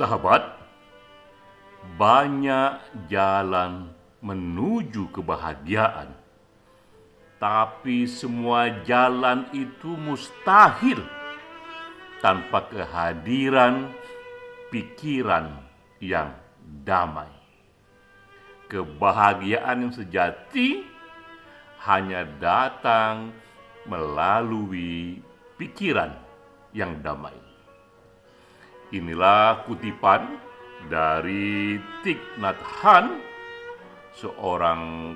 Sahabat, banyak jalan menuju kebahagiaan, tapi semua jalan itu mustahil tanpa kehadiran pikiran yang damai. Kebahagiaan yang sejati hanya datang melalui pikiran yang damai. Inilah kutipan dari Thich Nhat Hanh, seorang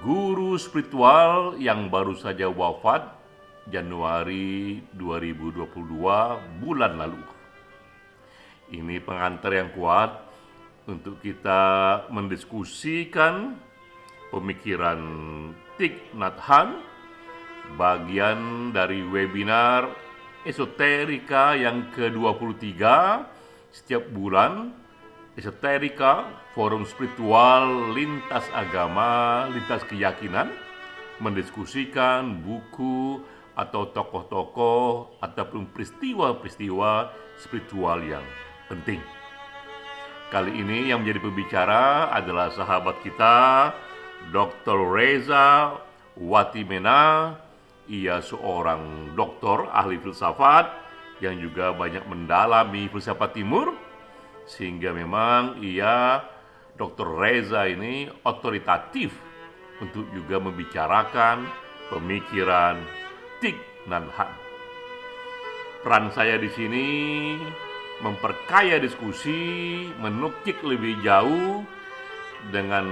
guru spiritual yang baru saja wafat Januari 2022 bulan lalu. Ini pengantar yang kuat untuk kita mendiskusikan pemikiran Thich Nhat Hanh, bagian dari webinar Esoterika yang ke-23 setiap bulan. Esoterika, forum spiritual lintas agama, lintas keyakinan, mendiskusikan buku atau tokoh-tokoh ataupun peristiwa-peristiwa spiritual yang penting. Kali ini yang menjadi pembicara adalah sahabat kita, Dr. Reza Watimena. Ia seorang doktor ahli filsafat yang juga banyak mendalami filsafat timur, sehingga memang Dr. Reza ini otoritatif untuk juga membicarakan pemikiran Thich Nhat Hanh. Peran saya di sini memperkaya diskusi, menukik lebih jauh dengan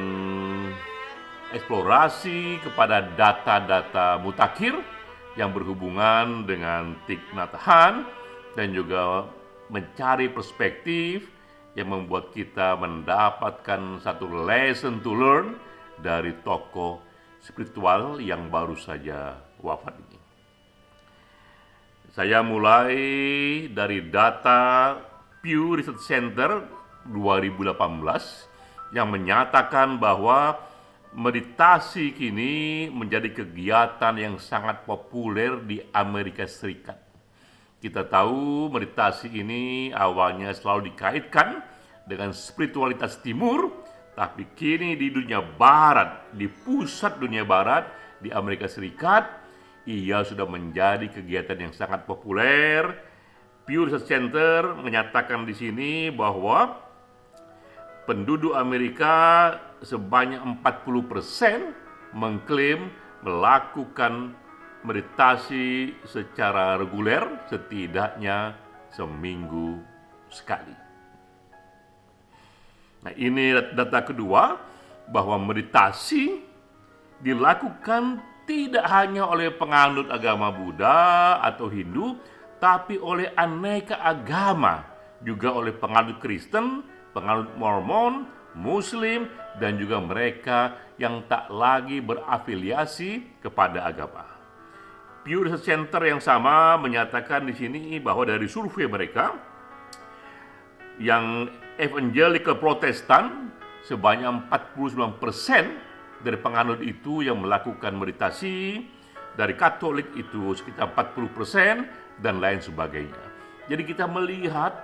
eksplorasi kepada data-data mutakhir yang berhubungan dengan Thich Nhat Hanh, dan juga mencari perspektif yang membuat kita mendapatkan satu lesson to learn dari tokoh spiritual yang baru saja wafat ini. Saya mulai dari data Pew Research Center 2018 yang menyatakan bahwa meditasi kini menjadi kegiatan yang sangat populer di Amerika Serikat. Kita tahu meditasi ini awalnya selalu dikaitkan dengan spiritualitas timur, tapi kini di dunia barat, di pusat dunia barat, di Amerika Serikat, ia sudah menjadi kegiatan yang sangat populer. Pew Research Center menyatakan di sini bahwa penduduk Amerika sebanyak 40% mengklaim melakukan meditasi secara reguler setidaknya seminggu sekali. Nah, ini data kedua, bahwa meditasi dilakukan tidak hanya oleh penganut agama Buddha atau Hindu, tapi oleh aneka agama, juga oleh penganut Kristen, penganut Mormon, Muslim, dan juga mereka yang tak lagi berafiliasi kepada agama. Pew Research Center yang sama menyatakan di sini bahwa dari survei mereka, yang Evangelical Protestan sebanyak 49% dari penganut itu yang melakukan meditasi, dari Katolik itu sekitar 40%, dan lain sebagainya. Jadi kita melihat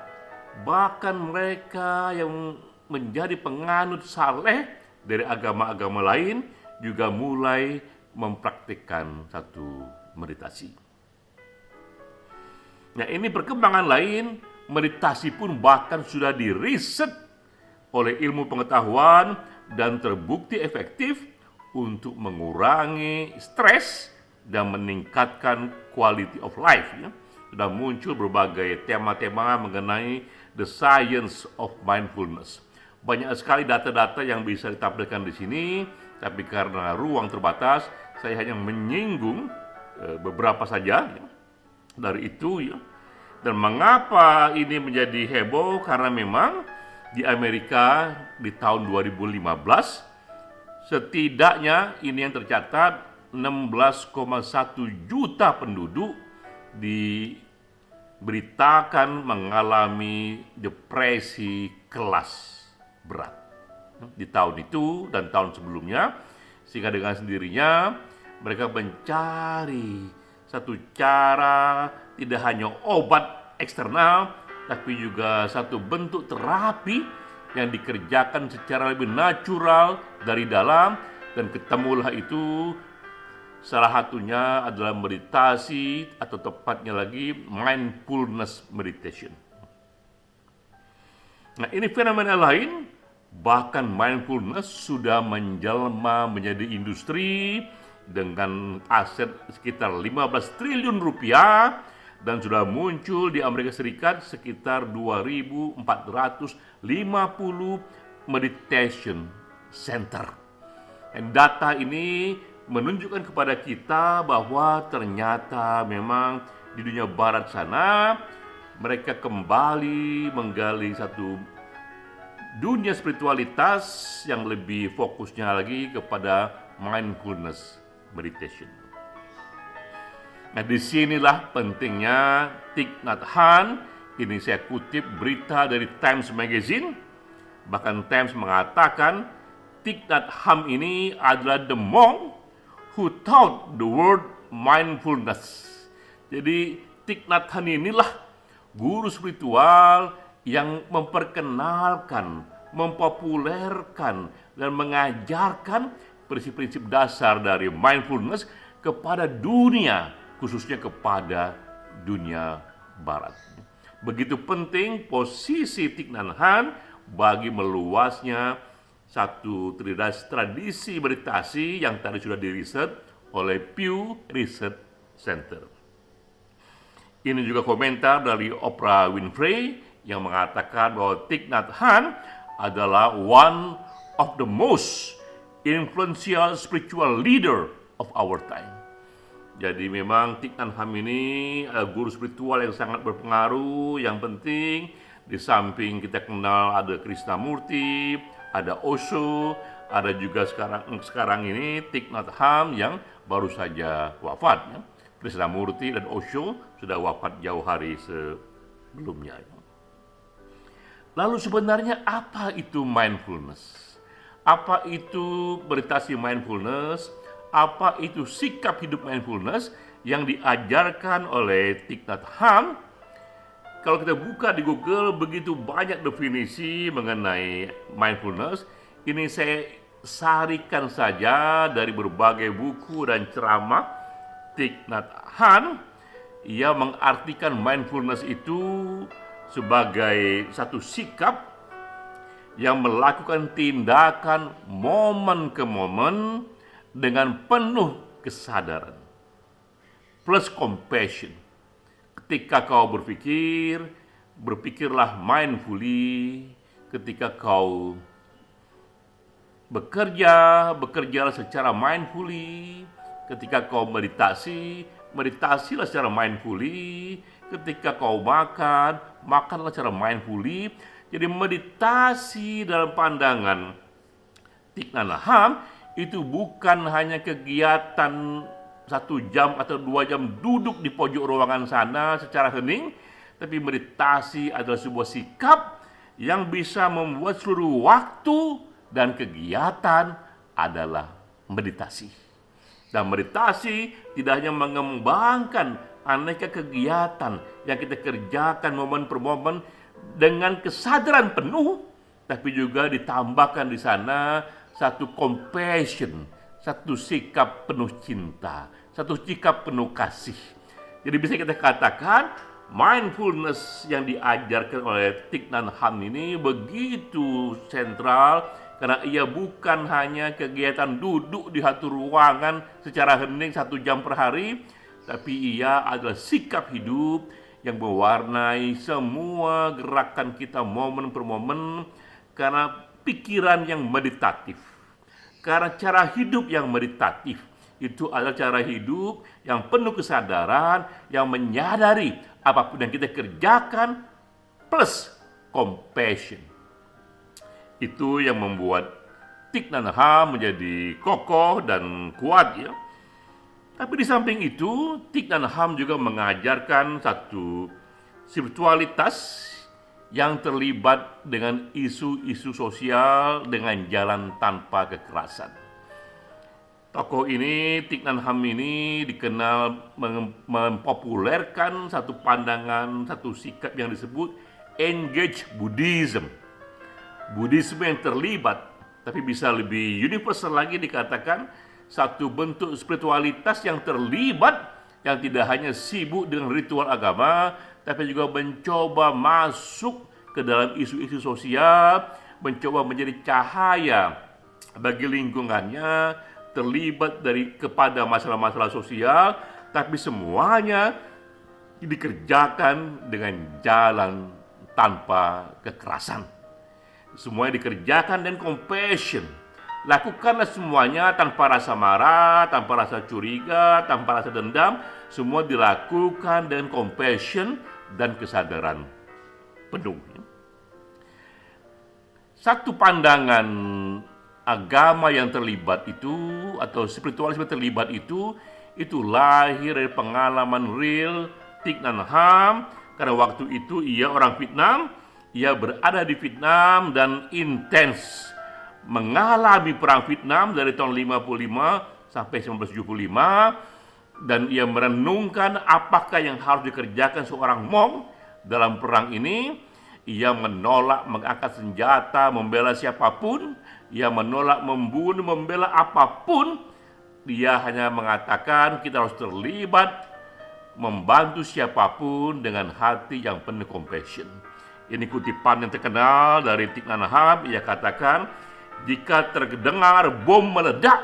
bahkan mereka yang menjadi penganut saleh dari agama-agama lain juga mulai mempraktikkan satu meditasi. Nah, ini perkembangan lain. Meditasi pun bahkan sudah diriset oleh ilmu pengetahuan dan terbukti efektif untuk mengurangi stres dan meningkatkan quality of life. Sudah muncul berbagai tema-tema mengenai the science of mindfulness. Banyak sekali data-data yang bisa ditampilkan di sini, tapi karena ruang terbatas, saya hanya menyinggung beberapa saja dari itu. Dan mengapa ini menjadi heboh? Karena memang di Amerika di tahun 2015 setidaknya ini yang tercatat 16,1 juta penduduk diberitakan mengalami depresi kelas berat di tahun itu dan tahun sebelumnya, sehingga dengan sendirinya mereka mencari satu cara, tidak hanya obat eksternal, tapi juga satu bentuk terapi yang dikerjakan secara lebih natural dari dalam, dan ketemulah itu salah satunya adalah meditasi atau tepatnya lagi mindfulness meditation. Nah, ini fenomena lain. Bahkan mindfulness sudah menjelma menjadi industri dengan aset sekitar 15 triliun rupiah dan sudah muncul di Amerika Serikat sekitar 2.450 meditation center. Dan data ini menunjukkan kepada kita bahwa ternyata memang di dunia barat sana mereka kembali menggali satu dunia spiritualitas yang lebih fokusnya lagi kepada mindfulness meditation. Nah, disinilah pentingnya Thich Nhat Hanh. Ini saya kutip berita dari Times Magazine. Bahkan Times mengatakan Thich Nhat Hanh ini adalah the monk who taught the world mindfulness. Jadi Thich Nhat Hanh inilah guru spiritual yang memperkenalkan, mempopulerkan, dan mengajarkan prinsip-prinsip dasar dari mindfulness kepada dunia, khususnya kepada dunia barat. Begitu penting posisi Thich Nhat Hanh bagi meluasnya satu tradisi meditasi yang tadi sudah diriset oleh Pew Research Center. Ini juga komentar dari Oprah Winfrey yang mengatakan bahwa Thich Nhat Hanh adalah one of the most influential spiritual leader of our time. Jadi memang Thich Nhat Hanh ini adalah guru spiritual yang sangat berpengaruh, yang penting. Di samping kita kenal ada Krishnamurti, ada Osho, ada juga sekarang ini Thich Nhat Hanh yang baru saja wafat. Ya. Krishnamurti dan Osho sudah wafat jauh hari sebelumnya. Lalu sebenarnya apa itu mindfulness? Apa itu meditasi mindfulness? Apa itu sikap hidup mindfulness yang diajarkan oleh Thich Nhat Hanh? Kalau kita buka di Google, begitu banyak definisi mengenai mindfulness. Ini saya sarikan saja dari berbagai buku dan ceramah Thich Nhat Hanh. Ia mengartikan mindfulness itu sebagai satu sikap yang melakukan tindakan momen ke momen dengan penuh kesadaran plus compassion. Ketika kau berpikir, berpikirlah mindfully. Ketika kau bekerja, bekerjalah secara mindfully. Ketika kau meditasi, meditasilah secara mindfully. Ketika kau makan, makanlah secara mindfully. Jadi meditasi dalam pandangan Thich Nhat Hanh itu bukan hanya kegiatan 1 jam atau 2 jam duduk di pojok ruangan sana secara hening, tapi meditasi adalah sebuah sikap yang bisa membuat seluruh waktu dan kegiatan adalah meditasi. Dan meditasi tidak hanya mengembangkan aneka kegiatan yang kita kerjakan momen per momen dengan kesadaran penuh, tapi juga ditambahkan di sana satu compassion, satu sikap penuh cinta, satu sikap penuh kasih. Jadi bisa kita katakan mindfulness yang diajarkan oleh Thich Nhat Hanh ini begitu sentral, karena ia bukan hanya kegiatan duduk di satu ruangan secara hening 1 jam per hari, tapi ia adalah sikap hidup yang mewarnai semua gerakan kita momen per momen, karena pikiran yang meditatif, karena cara hidup yang meditatif. Itu adalah cara hidup yang penuh kesadaran, yang menyadari apapun yang kita kerjakan plus compassion. Itu yang membuat Thich Nhat Hanh menjadi kokoh dan kuat, ya. Tapi di samping itu, Thich Nhat Hanh juga mengajarkan satu spiritualitas yang terlibat dengan isu-isu sosial dengan jalan tanpa kekerasan. Tokoh ini, Thich Nhat Hanh ini dikenal mempopulerkan satu pandangan, satu sikap yang disebut engage Buddhism. Buddhisme yang terlibat, tapi bisa lebih universal lagi dikatakan satu bentuk spiritualitas yang terlibat, yang tidak hanya sibuk dengan ritual agama, tapi juga mencoba masuk ke dalam isu-isu sosial, mencoba menjadi cahaya bagi lingkungannya, terlibat kepada masalah-masalah sosial, tapi semuanya dikerjakan dengan jalan tanpa kekerasan. Semuanya dikerjakan dengan compassion. Lakukanlah semuanya tanpa rasa marah, tanpa rasa curiga, tanpa rasa dendam. Semua dilakukan dengan compassion dan kesadaran penuh. Satu pandangan agama yang terlibat itu, atau spiritualisme terlibat itu lahir dari pengalaman real Thich Nhat Hanh. Karena waktu itu ia orang Vietnam, ia berada di Vietnam dan intens mengalami perang Vietnam dari tahun 55 sampai 1975, dan ia merenungkan apakah yang harus dikerjakan seorang Hmong dalam perang ini. Ia menolak mengangkat senjata membela siapapun, ia menolak membunuh membela apapun. Dia hanya mengatakan kita harus terlibat membantu siapapun dengan hati yang penuh compassion. Ini kutipan yang terkenal dari Thich Nhat Hanh. Ia katakan, jika terdengar bom meledak,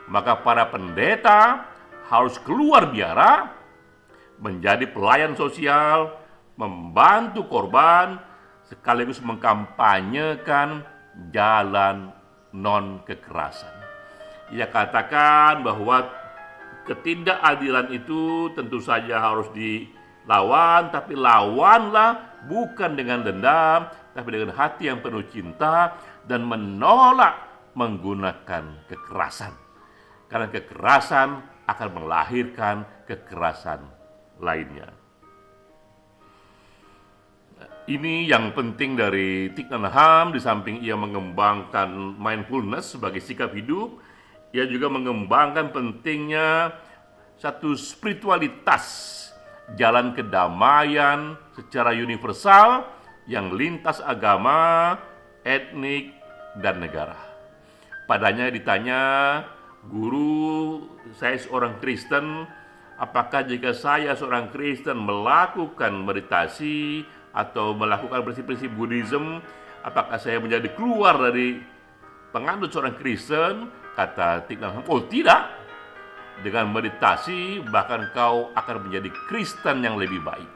maka para pendeta harus keluar biara, menjadi pelayan sosial, membantu korban, sekaligus mengkampanyekan jalan non-kekerasan. Ia katakan bahwa ketidakadilan itu tentu saja harus dilawan, tapi lawanlah bukan dengan dendam, tapi dengan hati yang penuh cinta, dan menolak menggunakan kekerasan. Karena kekerasan akan melahirkan kekerasan lainnya. Ini yang penting dari Thich Nhat Hanh. Di samping ia mengembangkan mindfulness sebagai sikap hidup, ia juga mengembangkan pentingnya satu spiritualitas, jalan kedamaian secara universal yang lintas agama, etnik, dan negara. Padanya ditanya, guru, saya seorang Kristen, apakah jika saya seorang Kristen melakukan meditasi atau melakukan prinsip-prinsip Buddhism, apakah saya menjadi keluar dari penganut seorang Kristen? Kata Thich Nhat Hanh, oh tidak. Dengan meditasi bahkan kau akan menjadi Kristen yang lebih baik.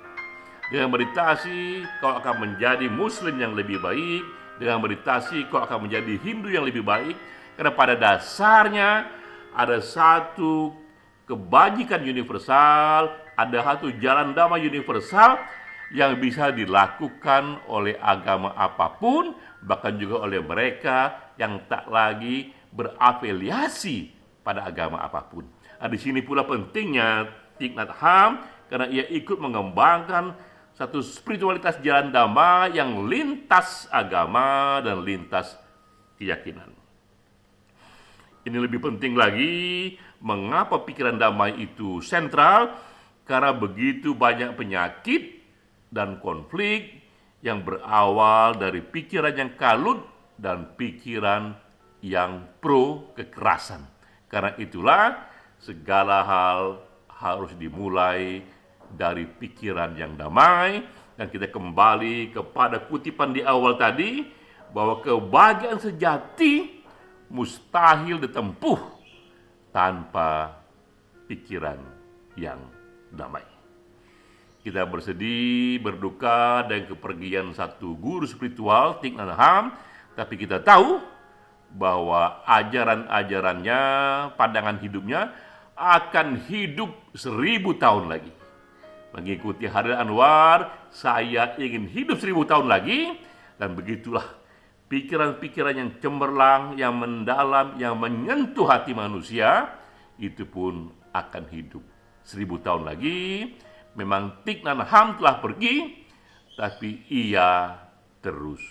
Dengan meditasi kau akan menjadi Muslim yang lebih baik. Dengan meditasi kau akan menjadi Hindu yang lebih baik. Karena pada dasarnya ada satu kebajikan universal, ada satu jalan damai universal yang bisa dilakukan oleh agama apapun, bahkan juga oleh mereka yang tak lagi berafiliasi pada agama apapun. Nah, di sini pula pentingnya Thich Nhat Hanh, karena ia ikut mengembangkan satu spiritualitas jalan damai yang lintas agama dan lintas keyakinan. Ini lebih penting lagi, mengapa pikiran damai itu sentral? Karena begitu banyak penyakit dan konflik yang berawal dari pikiran yang kalut dan pikiran yang pro kekerasan. Karena itulah segala hal harus dimulai dari pikiran yang damai. Dan kita kembali kepada kutipan di awal tadi, bahwa kebahagiaan sejati mustahil ditempuh tanpa pikiran yang damai. Kita bersedih, berduka dengan kepergian satu guru spiritual, Thich Nhat Hanh, tapi kita tahu bahwa ajaran-ajarannya, pandangan hidupnya akan hidup 1000 tahun lagi. Mengikuti Haridin Anwar, saya ingin hidup 1000 tahun lagi, dan begitulah pikiran-pikiran yang cemerlang, yang mendalam, yang menyentuh hati manusia, itu pun akan hidup 1000 tahun lagi. Memang Thich Nhat Hanh telah pergi, tapi ia terus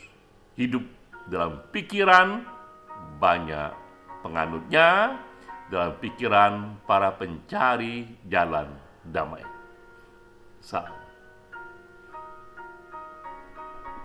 hidup dalam pikiran banyak penganutnya, dalam pikiran para pencari jalan damai. Salam.